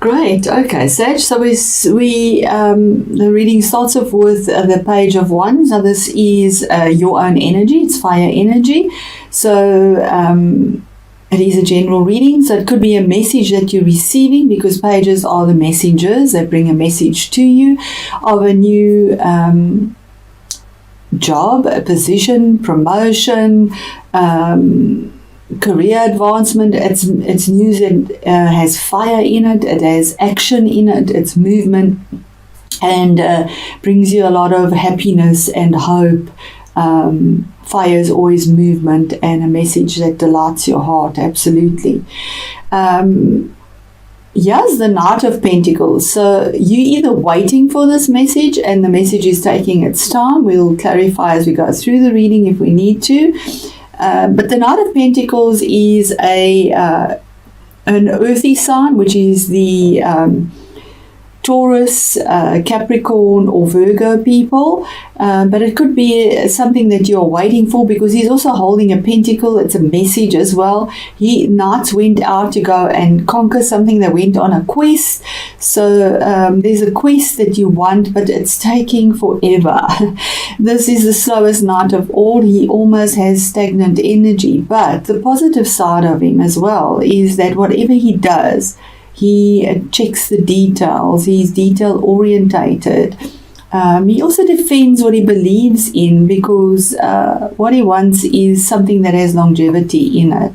Great. Okay, Sage. So the reading starts off with the Page of Wands. Now this is your own energy. It's fire energy. So it is a general reading. So it could be a message that you're receiving, because pages are the messengers. They bring a message to you of a new job, a position, promotion, career advancement. It's news that has fire in it. It has action in it. It's movement, and brings you a lot of happiness and hope. Fire is always movement and a message that delights your heart. Absolutely. Yes, the Knight of Pentacles. So you're either waiting for this message and the message is taking its time. We'll clarify as we go through the reading if we need to. But the Knight of Pentacles is an earthy sign, which is the Taurus, Capricorn or Virgo people, but it could be something that you're waiting for, because he's also holding a pentacle. It's a message as well. Knights went out to go and conquer something. They went on a quest. So there's a quest that you want, but it's taking forever. This is the slowest knight of all. He almost has stagnant energy, but the positive side of him as well is that whatever he does, he checks the details. He's detail orientated. He also defends what he believes in, because what he wants is something that has longevity in it.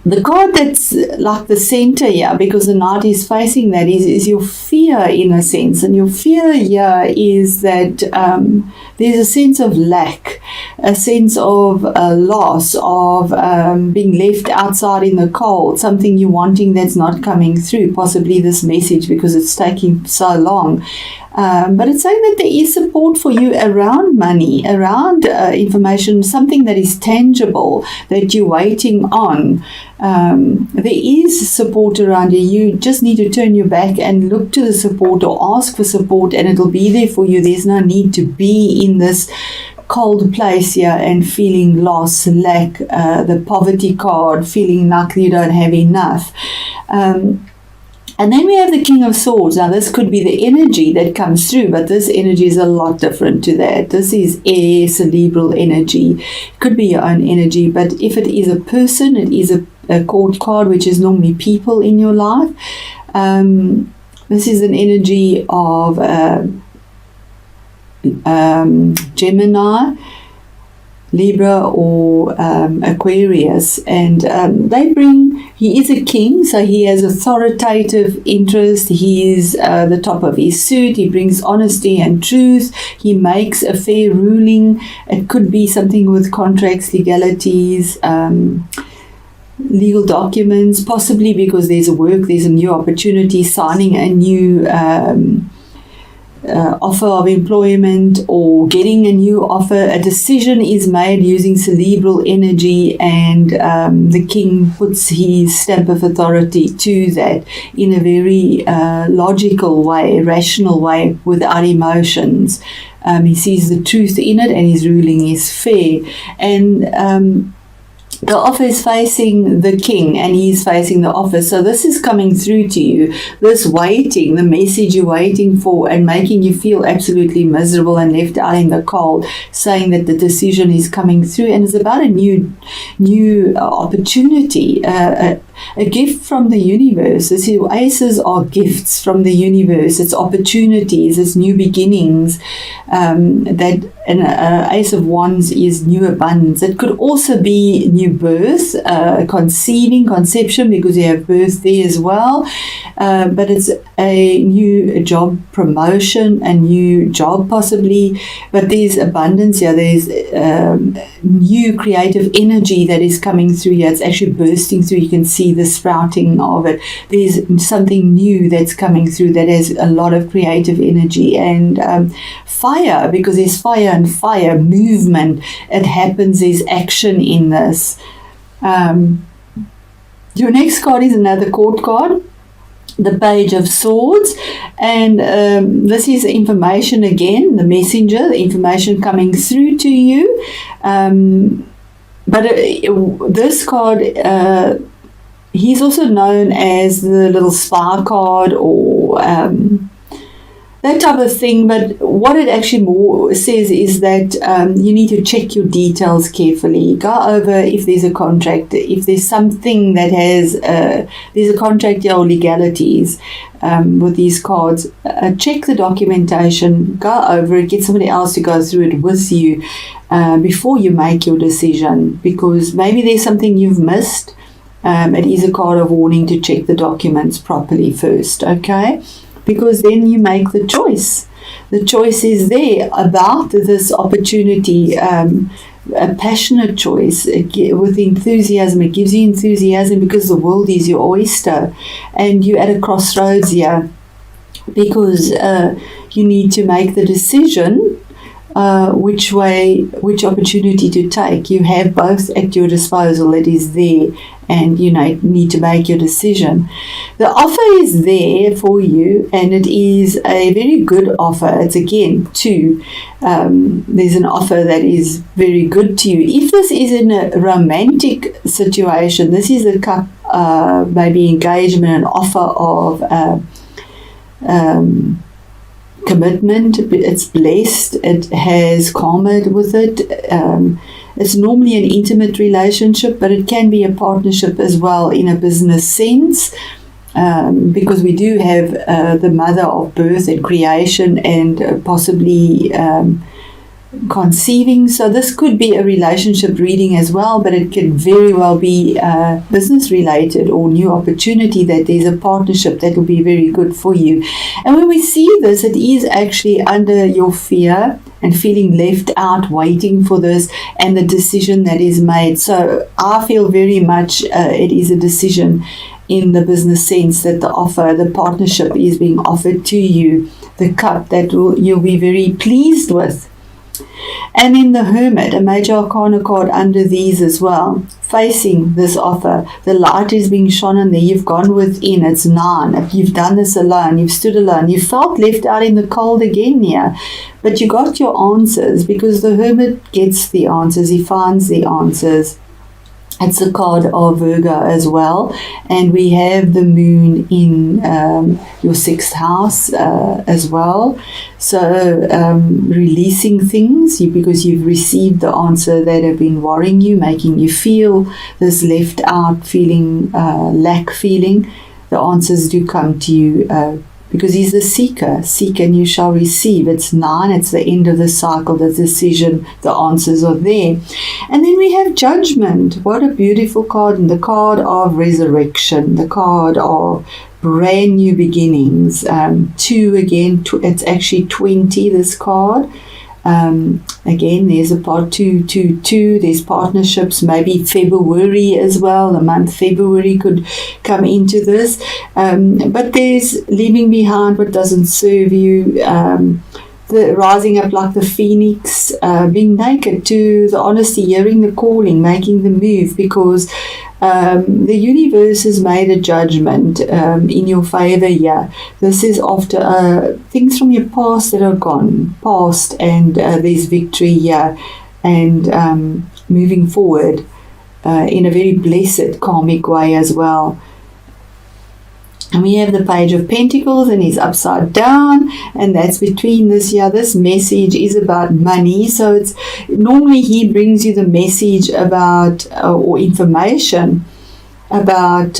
The card that's like the center here, because the knight is facing that, is your fear in a sense. And your fear here is that there's a sense of lack, a sense of loss, of being left outside in the cold, something you're wanting that's not coming through, possibly this message, because it's taking so long. But it's saying that there is support for you around money, around information, something that is tangible that you're waiting on. There is support around you. You just need to turn your back and look to the support, or ask for support, and it'll be there for you. There's no need to be in this cold place here and feeling loss, lack, the poverty card, feeling like you don't have enough. And then we have the King of Swords. Now, this could be the energy that comes through, but this energy is a lot different to that. This is air, cerebral energy. It could be your own energy, but if it is a person, it is a court card, which is normally people in your life. This is an energy of Gemini, Libra or Aquarius, and he is a king, so he has authoritative interest. He is the top of his suit. He brings honesty and truth. He makes a fair ruling. It could be something with contracts, legalities, legal documents, possibly because there's a new opportunity, signing a new offer of employment, or getting a new offer. A decision is made using cerebral energy, and the king puts his stamp of authority to that in a very logical way, rational way, without emotions. He sees the truth in it, and his ruling is fair. And the offer is facing the king, and he's facing the offer. So this is coming through to you, this waiting, the message you're waiting for, and making you feel absolutely miserable and left out in the cold, saying that the decision is coming through, and it's about a new opportunity, a gift from the universe. Aces are gifts from the universe. It's opportunities, it's new beginnings. Ace of Wands is new abundance. It could also be new birth, conception, because you have birth there as well. But it's a new job promotion, a new job possibly. But there's abundance here. There's new creative energy that is coming through here. It's actually bursting through. You can see the sprouting of it. There's something new that's coming through that has a lot of creative energy, and fire, because there's fire and fire movement. It happens. There's action in this. Your next card is another court card, the Page of Swords, and this is information again, the messenger, the information coming through to you. But this card he's also known as the little spy card, or that type of thing. But what it actually more says is that you need to check your details carefully. Go over if there's a contract, if there's something that has there's a contract or legalities with these cards. Check the documentation, go over it, get somebody else to go through it with you before you make your decision, because maybe there's something you've missed. It is a card of warning to check the documents properly first, okay? Because then you make the choice. The choice is there about this opportunity, a passionate choice with enthusiasm. It gives you enthusiasm because the world is your oyster, and you're at a crossroads here because you need to make the decision which opportunity to take. You have both at your disposal. It is there, and you need to make your decision. The offer is there for you, and it is a very good offer. It's again there's an offer that is very good to you. If this is in a romantic situation, this is a cup, maybe engagement, an offer of commitment. It's blessed. It has karma with it. It's normally an intimate relationship, but it can be a partnership as well in a business sense, because we do have the mother of birth and creation, and possibly conceiving. So this could be a relationship reading as well, but it could very well be business related or new opportunity, that there's a partnership that will be very good for you. And when we see this, it is actually under your fear and feeling left out, waiting for this and the decision that is made. So I feel very much it is a decision in the business sense, that the partnership is being offered to you, the cup that you'll be very pleased with. And then the Hermit, a major arcana card under these as well, facing this offer. The light is being shone on there. You've gone within. It's 9. You've done this alone. You've stood alone. You felt left out in the cold again here. But you got your answers, because the Hermit gets the answers. He finds the answers. It's a card of Virgo as well, and we have the moon in your 6th house as well. So releasing things, because you've received the answer that have been worrying you, making you feel this left out feeling, lack feeling. The answers do come to you because he's the seeker. Seek and you shall receive. It's 9. It's the end of the cycle, the decision, the answers are there. And then we have Judgment. What a beautiful card. And the card of resurrection, the card of brand new beginnings. 2 again, it's actually 20, this card. Again, there's a part 222. There's partnerships, maybe February as well. The month February could come into this, but there's leaving behind what doesn't serve you, the rising up like the phoenix, being naked to the honesty, hearing the calling, making the move, because the universe has made a judgment in your favor here. This is after things from your past that are gone past, and there's victory here, and moving forward in a very blessed karmic way as well. And we have the Page of Pentacles, and he's upside down, and that's between this here. This message is about money. So it's normally he brings you the message about or information about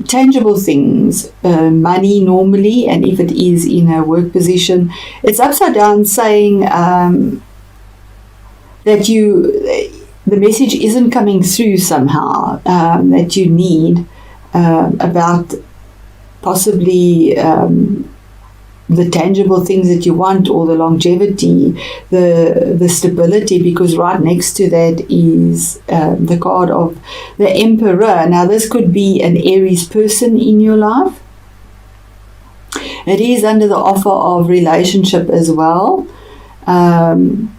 tangible things, money normally, and if it is in a work position, it's upside down, saying that the message isn't coming through somehow, that you need about possibly the tangible things that you want, or the longevity, the stability, because right next to that is the card of the Emperor. Now this could be an Aries person in your life. It is under the offer of relationship as well, and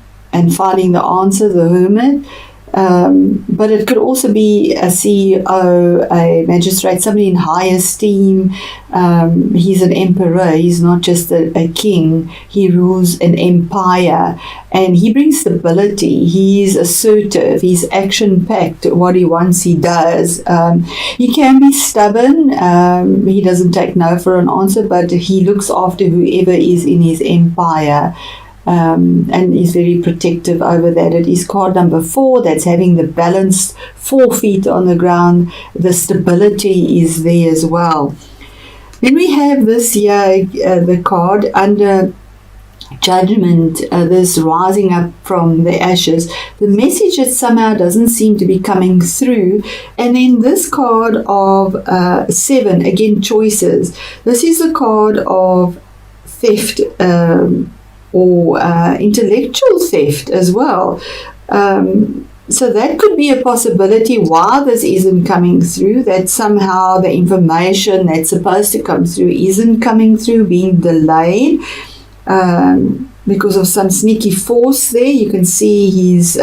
finding the answer, the Hermit. But it could also be a CEO, a magistrate, somebody in high esteem. He's an emperor. He's not just a king. He rules an empire, and he brings stability. He's assertive. He's action-packed. What he wants, he does. He can be stubborn. He doesn't take no for an answer, but he looks after whoever is in his empire. And is very protective over that. It is card number 4, that's having the balanced 4 feet on the ground. The stability is there as well. Then we have this here, the card under judgment, this rising up from the ashes. The message that somehow doesn't seem to be coming through. And then this card of 7, again, choices. This is a card of theft, or intellectual theft as well. So that could be a possibility why this isn't coming through, that somehow the information that's supposed to come through isn't coming through, being delayed. Because of some sneaky force there. You can see he's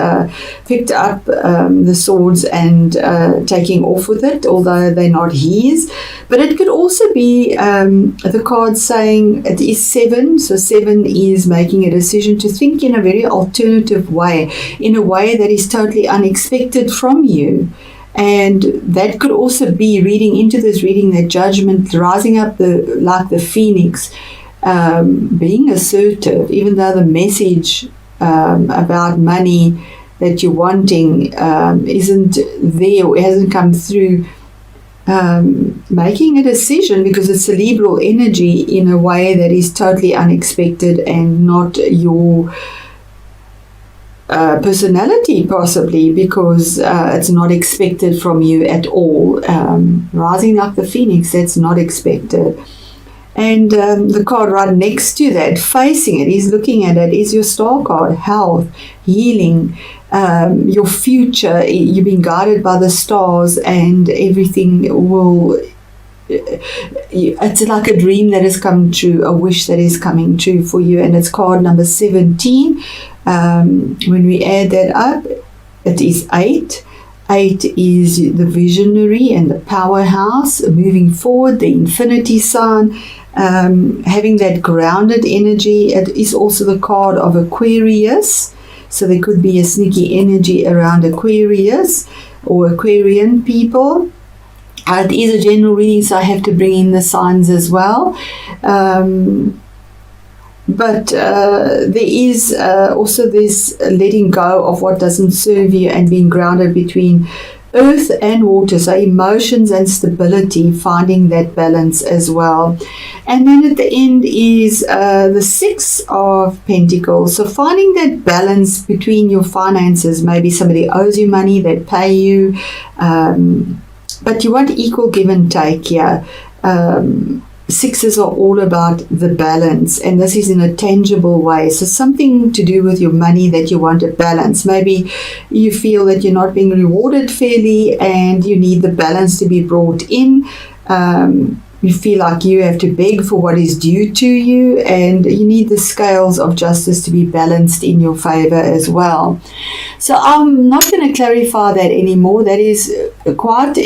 picked up the swords and taking off with it, although they're not his. But it could also be the card saying it is 7, so 7 is making a decision to think in a very alternative way, in a way that is totally unexpected from you. And that could also be reading into this reading, that judgment rising up like the phoenix, being assertive, even though the message about money that you're wanting isn't there or hasn't come through, making a decision because it's cerebral energy in a way that is totally unexpected and not your personality, possibly because it's not expected from you at all. Rising like the phoenix, that's not expected. And the card right next to that, facing it, he's looking at it, is your star card, health, healing, your future. You've been guided by the stars and everything will... It's like a dream that has come true, a wish that is coming true for you. And it's card number 17. When we add that up, it is 8. 8 is the visionary and the powerhouse, moving forward, the infinity sign, having that grounded energy. It is also the card of Aquarius, so there could be a sneaky energy around Aquarius or Aquarian people. It is a general reading, so I have to bring in the signs as well. But there is also this letting go of what doesn't serve you and being grounded between earth and water, so emotions and stability, finding that balance as well. And then at the end is the 6 of Pentacles, so finding that balance between your finances. Maybe somebody owes you money, they pay you, but you want equal give and take here. 6s are all about the balance, and this is in a tangible way. So something to do with your money that you want a balance. Maybe you feel that you're not being rewarded fairly and you need the balance to be brought in. You feel like you have to beg for what is due to you, and you need the scales of justice to be balanced in your favor as well. So I'm not going to clarify that anymore. That is quite...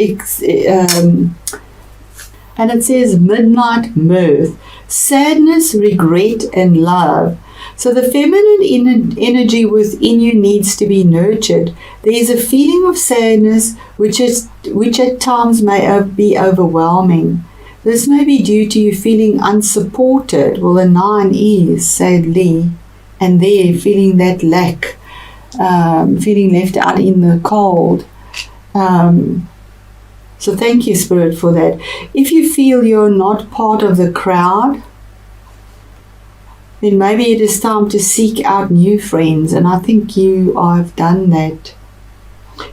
and it says midnight mirth, sadness, regret, and love. So the feminine energy within you needs to be nurtured. There is a feeling of sadness which at times may be overwhelming. This may be due to you feeling unsupported. Well, the 9 is, sadly, and there feeling that lack, feeling left out in the cold. So thank you, Spirit, for that. If you feel you're not part of the crowd, then maybe it is time to seek out new friends. And I think you have done that.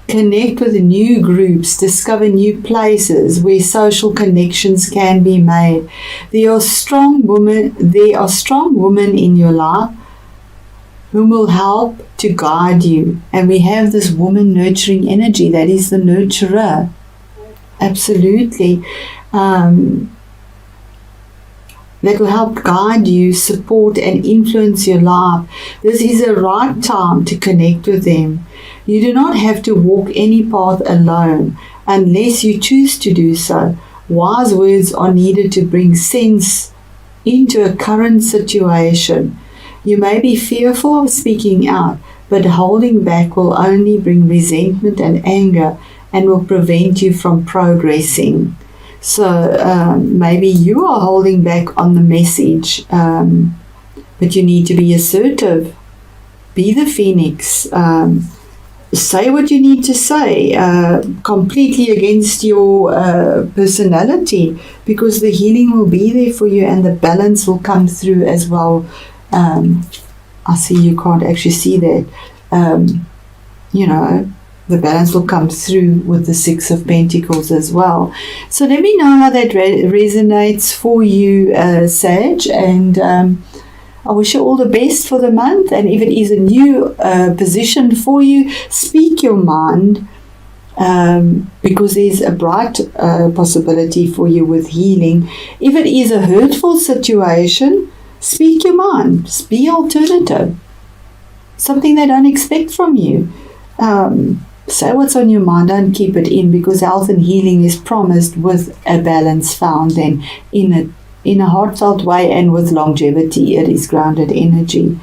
Connect with new groups, discover new places where social connections can be made. There are strong women in your life whom will help to guide you. And we have this woman nurturing energy, that is the nurturer. Absolutely. That will help guide you, support and influence your life. This is a right time to connect with them. You do not have to walk any path alone unless you choose to do so. Wise words are needed to bring sense into a current situation. You may be fearful of speaking out, but holding back will only bring resentment and anger and will prevent you from progressing. So maybe you are holding back on the message, but you need to be assertive. Be the phoenix. Say what you need to say, completely against your personality, because the healing will be there for you and the balance will come through as well. I see you can't actually see that. The balance will come through with the Six of Pentacles as well. So let me know how that resonates for you, Sag, and I wish you all the best for the month. And if it is a new position for you, speak your mind, because there's a bright possibility for you with healing. If it is a hurtful situation, speak your mind. Be alternative. Something they don't expect from you. Say what's on your mind, don't keep it in, because health and healing is promised with a balance found and in a heartfelt way and with longevity. It is grounded energy.